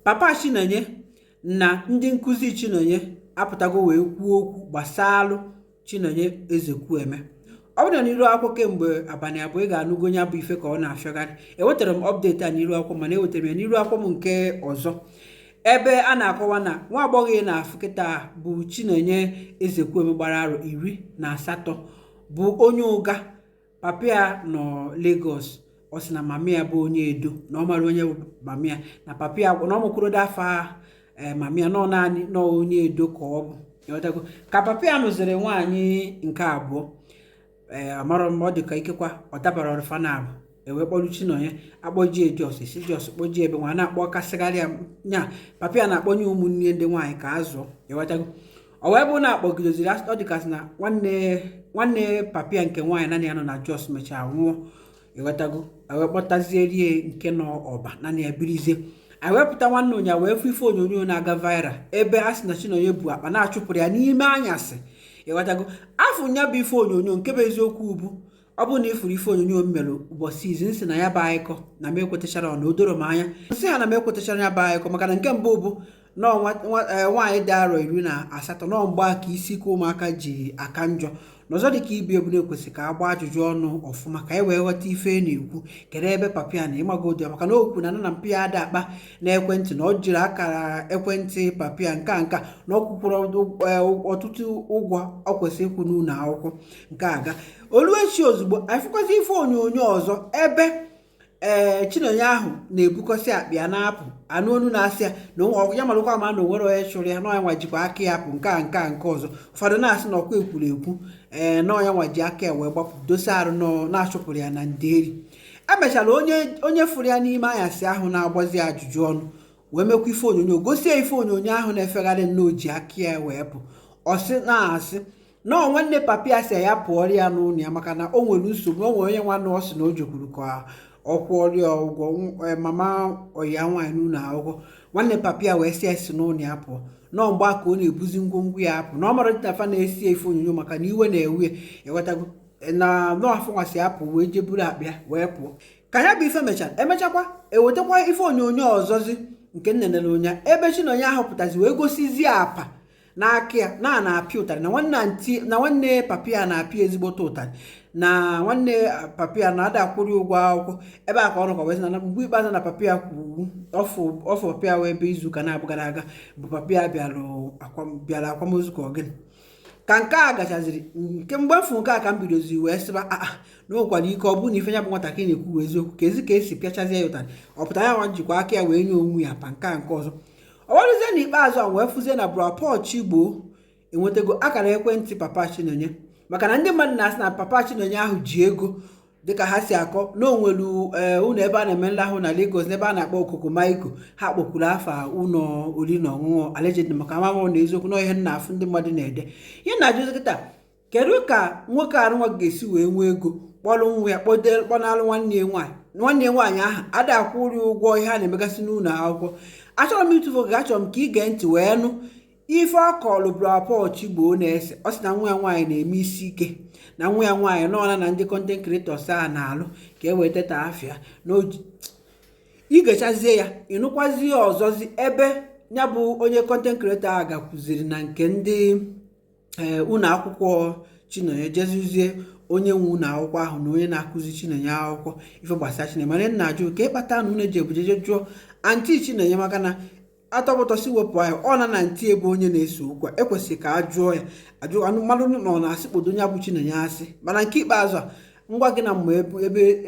papa Chinenye na ndị nkuzi Chinenye apụtago wee kwuo okwu gbasalụ Chinenye Ezekwueme. Ọ bụrụ na n'iru akwụkwọ kemgbe abalị abụọ ị ga-anụgo nya bụ ife ka ọ na-afịagharị. Ewetara m update a n'iru akwụkwọ mana ewetara m ya n'iru akwụkwọ m nke ọzọ ebe a na-akọwa na nwa agbọghọ na-afụ kịta bụ Chinenye Ezekwueme gbara arọ 18 bụ onye ụga. Papa ya nọ Lagos. Ọ sị na mama ya bụ onye Edo na ọ mara onye bụ mama ya na papa ya na ọ mụkwuru dafa mama ya nọ naanị nọ onye Edo ka ọ bụ. Ka papa ya nụziri nwaanyị nke abụọ amara m ọ dị ka ikekwa ọ dabara ọrụfa na abụ ewe kpọrọ Chinenye akpọjie Jos kpọjie ebe nwa na-akpọ kasịgharị ya nya papa ya na-akpọnye ụmụnne ndị nwaanyị ka azụ ewetago. O wee bụ na akpọgidoziri ọ dịkasị na nwanne papa ya nke nwaanyị naanị ya nọ na Jos mechaa nwụọ ewetago. Wee kpọtazierie nke nọ Ọba naanị ya birizie. Wepụta nwanne ụnya wee fụ ife onyonyo na-aga viral ebe a sị na Chinenye bụ akpa na-achụpụrụ ya n'ime anyasị ewetago. Afọ nya bụ ife onyonyo nke bụ eziokwu bụ ọ bụ na ifuru ife onyonyo m mere ụbọchị izi nsị na ya bụ anyịkọ na m ekwetachara na o doro m anya nsị ha na m ekwetachara ya bụ anyịkọ maka na nke mbụ bụ na nwaanyị dị arọ 18 nọ mgbe aka isi ka ụmụaka ji aka njọ n'ọzọ dịka ibi ebune kwesịrị ka agba ajụjụ ọnụ ọfụma ka anyị wee ghọta ife na-ekwu kedu ebe papa ya na ịmagodo maka na okwu na na mpi ya ada akpa na ekwentị na ọ jiri akara ekwentị papa ya nka na ọ kwụkwụrụ ọtụtụ ụgwọ ọ kwesịrị ịkwụ n'ụlọ akwụkwọ nke aga oluechi ozugbo anyị fụkwazi ife onyonyo ọzọ ebe Chinenye ahụ na-ebukọsị akpa ya na-apụ anụ onu na-asị ya na ya malụkwa ma na onwere onye chụrụ ya na ọnya nwa jikwa aka ya apụ nke ọzọ ụfọdụ na-asị na ọkwa ekwuru ekwu na ọnya nwa ji aka ya wee gbapụ dosa arụ na-achụpụrụ ya na nderi. Emechara onye fụrụ ya n'ime anyasị ahụ na-agbazi ajụjụ ọnụ wee mekwa ife onyonyo gosie ife onyonyo ahụ na-efegharị nnọọ ji aka ya wee pụ ọsị na-asị na nwanne papa ya si ya pụọrọ ya n'ụlọ ya maka na o nwere nsogbu o nwere onye nwanne ọ sị na o jekwuru ka ọ kwụọrịa ụgwọ mama ọya nwaanyị n'ụlọ akwụkwọ. Nwanne papa ya wee si esi n'ụlọ ya pụọ nọọ mgbe aka ọ na-ebuzi ngwongwo ya apụ na ọ mara dịtafa na-esi ife onyonyo maka na iwe na-ewe ewetago na nọafọ nwasị ya pụ wee jeburu akpịa wee pụọ. Ka ya bụ ife emechakwa ewetakwa ife onyonyo ọzọzi nke nnenere ụnya ebe Chinenye ahụ pụtazi wee gosizie apa n'aka ya na-apịa ụtarị na nwanne papa ya na-apịa ezigbote ụtarị na nwanne papa ya na-ada akwụrị ụgwọ akwụkwọ ebe a ka ọ nọkwa wee na mgbe ikpeazụ na papa ya kwuru ọfụ papa ya wee ebe izuụka na-abụ gara aga bụ papa ya bịara akwamozu ka ọgịnị ka nke a gachaziri nke mgbe mfu nke a ka m bidozi wee sịba na nwekwara ike ọ bụ na ife ya bụ nwatakịrị na-ekwu eziokwu ka esi pịachazie ya ụtarị ọ pụta ya nwa jikwa aka ya wee nye onwe ya pa nke ọzọ. Ọwarụzie n'ikpeazụ a wee fụzie na Bro Chigbo enwetago akara ekwentị papa Chinenye maka na ndị mmadụ na-asị na papa Chinenye ahụ ji ego dịka ha si akọ na onwelu ụlọ ebe a na-eme nlahụ na Lagos n'ebe a na-akpọ Okoko Maiko ha kpọkwuru afa ụlọ oriri na ọṅụṅụ allegedly maka amamụ na eziokwu na ihe na-afụ ndị mmadụ na-ede ihe na-ajụzi kịta kedu ka nwoke arụnwa ga-esi wee nwee ego kpọrọ nwa ya kpọnalụ nwanne nwaanyị ahụ ada akwụrụ ụgwọ ihe a na-emegasị n'ụlọ akwụkwọ. Achọrọ m ịtụfu gị achọrọ m ka ị gee ntị wee nụ ife ọ kọlụ Bro Chigbo na-ese ọ sị na nwa ya nwaanyị na-eme isi ike na nwa ya nwaanyị n'ọna na ndị content creators a na-alụ ka e wee teta afịa n'oji igechazie ya ịnụkwazie ọzọzi ebe ya bụ onye content creator a gakwuziri na nke ndị ụlọ akwụkwọ Chinenye jezuzie onye nwe ụlọ akwụkwọ ahụ na onye na-akụzi Chinenye akwụkwọ ife gbasara Chinenye mana nna ajụ ka ịkpata na unu ji ebujeje jụọ anti Chinenye maka na atọpụtọsi wepụ ahụ ọ na ntị ebe onye na-eso okwu ekwesịrị ka a jụọ ya ajụ mmadụ nọ na-asị kpodo onye bụ Chinenye asị mana nke ikpeazụ a ngwa gị na mgbe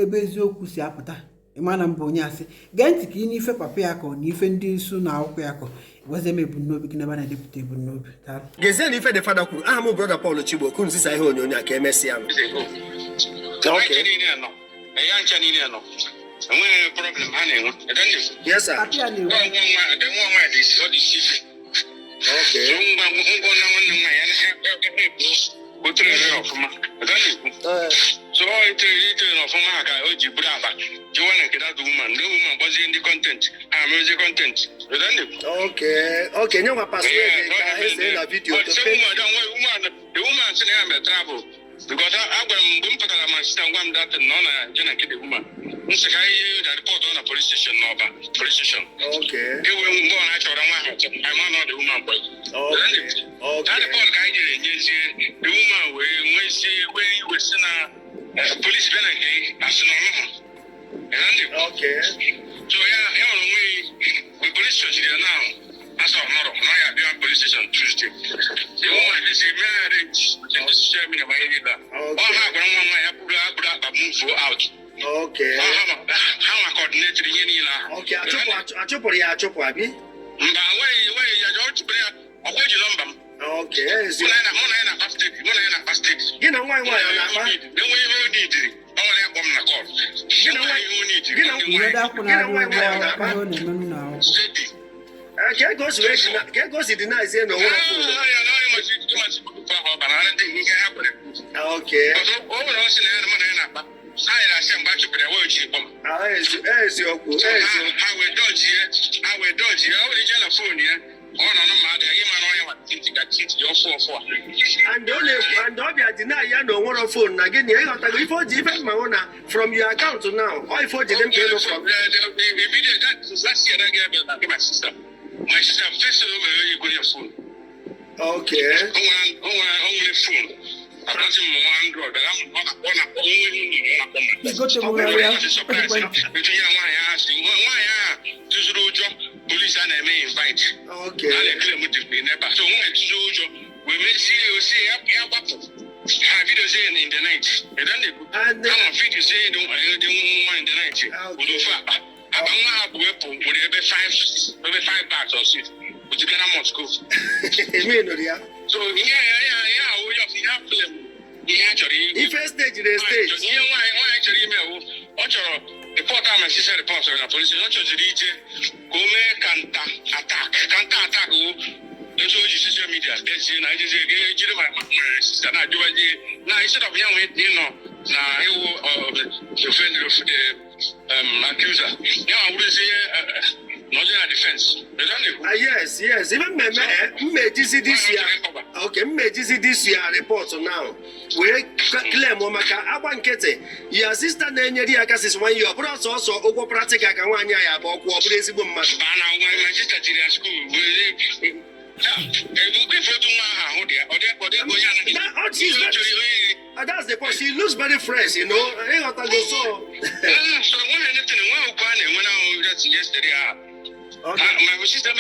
ebe eziokwu si apụta ịma na mba onye asị gee ntị ka ị n'ife papa ya kọ na ife ndị nso na akwụkwọ ya kọ weze m ebumnobi gị n'ebe na-edepụta ebumnobi gezie na ife de fada kwuru aha m brother Paul Chigbo kun zisa ihe onyonyo a ka emesịa m problem honey. Yes sir. Okay. So okay, you want password in the video to pay. The woman travel. Because I went to my sister and one that none Jenna Kid woman. Mr. report on a police station, police station. Okay. They were born actually. I'm not the woman, but Okay. that report guy the woman when she when you was in a police penalty as normal. Okay. So we police station now. As of now, I have police station Tuesday. The woman is marriage. Just share me my leader. All have one move out. Okay. How I coordinate the union. Okay. I chop ya chop abi. Why you to play a wage lumber. Okay. Yes. One and a fasted. You know why Then we need it. All that woman call. You know why you need it. Can't go to deny saying no. Okay. And don't deny you no one phone again. You got to report even my owner from your account to now. Or for them pay no from last year I gave my sister. My sister first you go your phone. Okay. Only phone. I don't see Android, but I'm Go to police and I may invite. Okay. I claim it to be never. So we may see have video saying in the night. And then I'm video saying they want in the night. We do fat. I don't have weapon with every 5 bags or 6. But you cannot Moscow. So we have film. Actually, first stage the stage. Why actually the report my sister report on the police not to reach go make attack social media. That's I just my sister now do now instead of now you defend the accuser. Now I would say not defense. Yes. Even me this year. Okay, me this year report now. We claim Omaka Abankete. Your sister Chinenye Ezekwueme 1 year, but also over practical can 1 year about cooperation. My sister to school. That's the point. She looks very fresh, you know. I got to go so. So when I was yesterday. My sister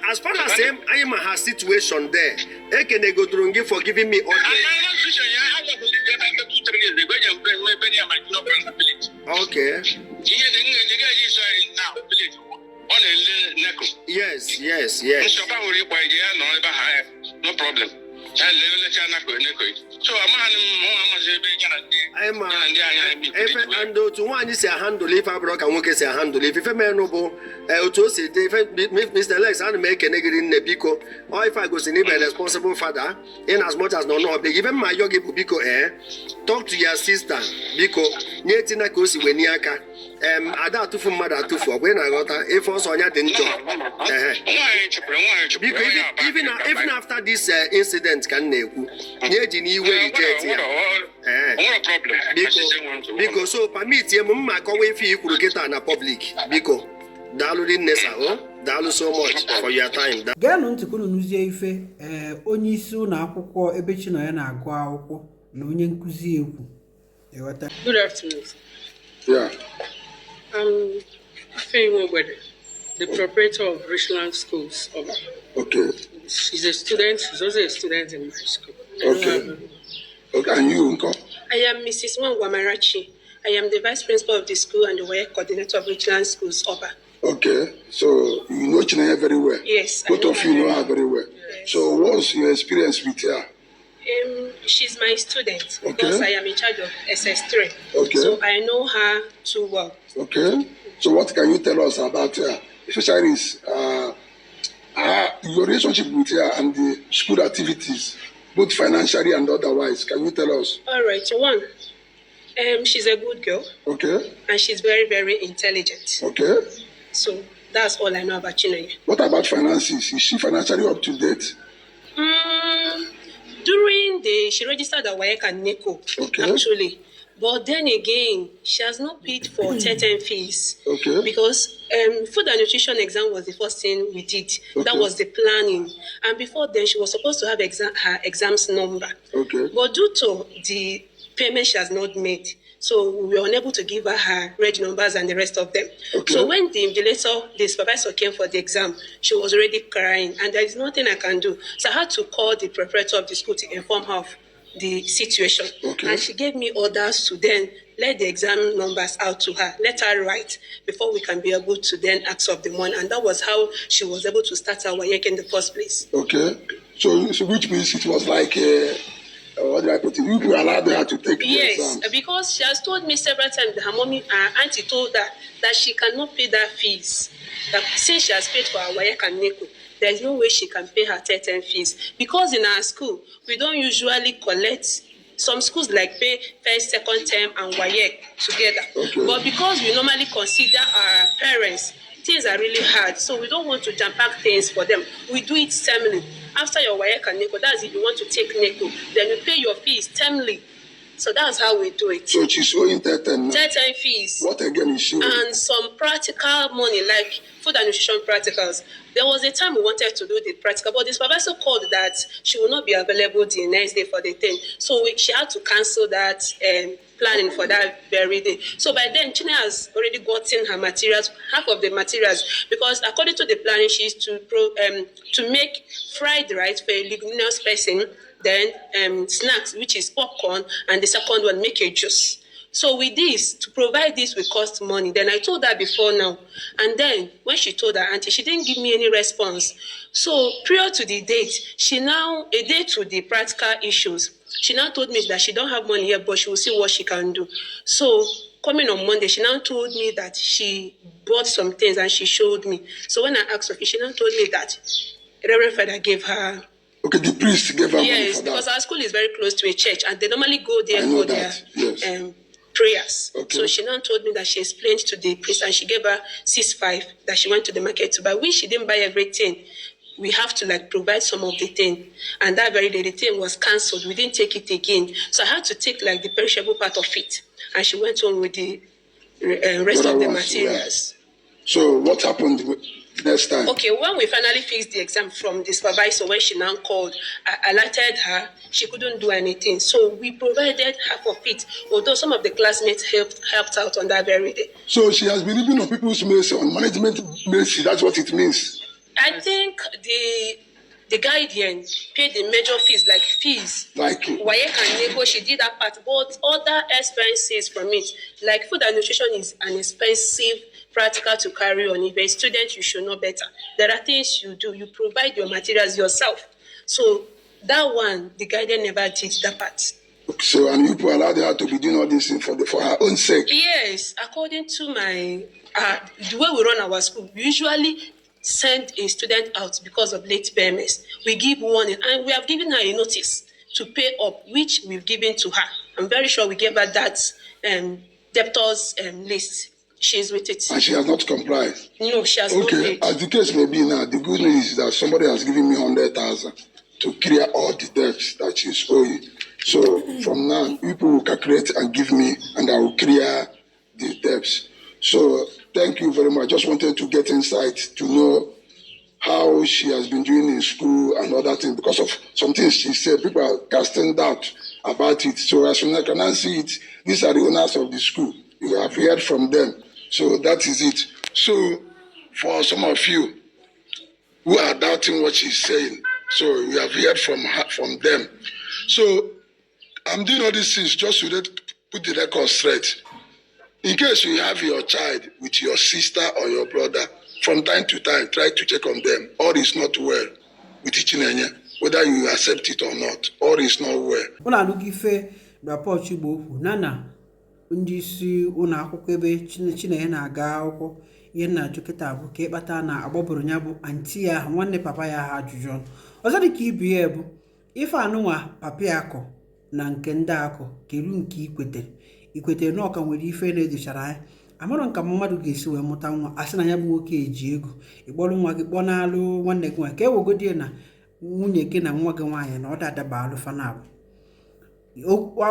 as far as I am her situation there, I can go through for giving me order. Okay. Yes. No problem. So and to one is a handle if I broke and work as a handle. If a man noble, to say, Mr. Lex, and make a negative in the Biko, or if I go to a responsible father, in as much as no, big even my yogi Biko talk to your sister, Biko, Nietina Kosi Weniaka. Ada to for mother to for when I got if also on your didn't even after this incident can because so permit my way fee could get on a public because Dalu Nessa, Dalu so much for your time. Gano ntukunu nuzie ife onye isi ụlọ akwụkwọ ebe Chinenye na-agụ akwụkwọ na onye nkuzi ekwu. Good afternoon. Yeah. The proprietor of Richland Schools. Okay. She's a student. She's also a student in my school. Okay. Okay, and you, Uncle? I am Mrs. Wangwamarachi. I am the vice principal of the school and the work coordinator of Richland Schools, Oba. Okay, so you know Chinenye very well. Yes. Both of you know her very well. Yes. So what's your experience with her? She's my student because I am in charge of SS3. Okay. So I know her too well. Okay. So what can you tell us about her? Especially your relationship with her and the school activities, both financially and otherwise. Can you tell us? All right. So one, she's a good girl. Okay. And she's very, very intelligent. Okay. So that's all I know about Chinenye. What about finances? Is she financially up to date? During she registered at WAEC and NECO, actually. But then again, she has not paid for term fees. Okay. Because food and nutrition exam was the first thing we did. Okay. That was the planning. And before then, she was supposed to have her exams number. Okay. But due to the payment she has not made, so we were unable to give her reg numbers and the rest of them. Okay. So when the supervisor came for the exam, she was already crying, and there is nothing I can do. So I had to call the proprietor of the school to inform her of the situation. Okay. And she gave me orders to then let the exam numbers out to her, let her write before we can be able to then ask of the money. And that was how she was able to start her WAEC in the first place. Okay. So which means it was like what did I put it? You allowed her to take the exam. Yes, because she has told me several times that her auntie told her that she cannot pay that fees. That since she has paid for her WAEC and NECO, there is no way she can pay her term fees. Because in our school, we don't usually collect. Some schools like pay first, second term, and WAEC together. Okay. But because we normally consider our parents, things are really hard. So we don't want to jump pack things for them. We do it termly. After your WAEC and NECO, that's if you want to take NECO, then you pay your fees termly. So that's how we do it. So she's owing 10 fees. What again is she owing? And some practical money, like food and nutrition practicals. There was a time we wanted to do the practical, but the supervisor called that she will not be available the next day for the thing. So she had to cancel that planning for that very day. So by then, Chinenye has already gotten her materials, half of the materials, because according to the planning, she is to make fried rice for a leguminous person, then snacks, which is popcorn, and the second one, make a juice. So with this, to provide this will cost money. Then I told her before now. And then when she told her auntie, she didn't give me any response. So prior to the date, a day to the practical issues, she now told me that she don't have money here, but she will see what she can do. So coming on Monday, she now told me that she bought some things and she showed me. So when I asked her, she now told me that Reverend Father gave her. Okay, the priest gave her money for that. Yes, because our school is very close to a church, and they normally go there for their prayers. Okay. So she now told me that she explained to the priest, and she gave her 6,500 that she went to the market to buy. When she didn't buy everything, we have to provide some of the thing. And that very day, the thing was cancelled. We didn't take it again. So I had to take the perishable part of it. And she went on with the rest of the materials. Yeah. So what happened next time? Okay, when we finally fixed the exam from the supervisor, when she now called, I alerted her, she couldn't do anything. So we provided half of it, although some of the classmates helped out on that very day. So she has been living on people's mercy, on management mercy, that's what it means. I think the guardian paid the major fees, like WAEC and NECO, she did that part, but other expenses from it, like food and nutrition is an expensive practical to carry on. If a student, you should know better. There are things you do. You provide your materials yourself. So that one, the guardian never did that part. So, and you allowed her to be doing all this for her own sake? Yes, according to the way we run our school, we usually send a student out because of late payments. We give warning, and we have given her a notice to pay up, which we've given to her. I'm very sure we gave her that debtors list. She's with it. And she has not complied? No, she has not paid. As the case may be now, the good news is that somebody has given me 100,000 to clear all the debts that she's owing. So from now, people will calculate and give me, and I will clear the debts. So thank you very much. I just wanted to get insight to know how she has been doing in school and other things. Because of some things she said, people are casting doubt about it. So as soon as I can see it, these are the owners of the school. You have heard from them. So that is it. So for some of you who are doubting what she's saying, so you have heard from them. So I'm doing all these things just to put the record straight. In case you have your child with your sister or your brother, from time to time, try to check on them. All is not well with Chinenye, whether you accept it or not. All is not well. Una nugife rapport chigbo nana ndị isi ụlọ akwụkwọ ebe Chinenye na-aga akwụkwọ ihe na-ajụ kịta bụ ka ịkpata na agbọbụrụ ya bụ anti ya nwanne papa ya ha ajụjụ ọnụ ọzọ dị ka ibi ya bụ ife anụnwa papa ya akọ na nke ndị akọ keru nke ikwetere na ọka nwere ife na-edochara ya amara nka mmadụ ga-esi wee mụta nwa asị na ya bụ nwoke eji ego ịkpọrọ nwa gị kpọ n'alụ nwanne gị nwa ka ewegodi na nwunye gị na nwa gị nwaanyị na ọ dadaba alụfa na abụ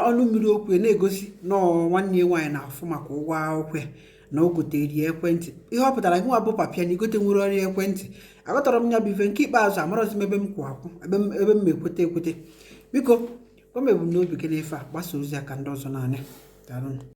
ọnụ mmiri okwu na-egosi na nwanne ya nwaanyị na-afụ maka ụgwọ akwụkwọ ya na o gotere ya ekwentị ihe ọ pụtara gị nwa bụ papịa na igote nwere ọrịa ekwentị agọtọrọ m ya bụ ife nke ikpeazụ amarọzi m ebe m kwụ akwụ ebe m ekwete biko gwa m ebumnobi gị n'ife a gbasa ozi aka ndị ọzọ naanị. Daalụ.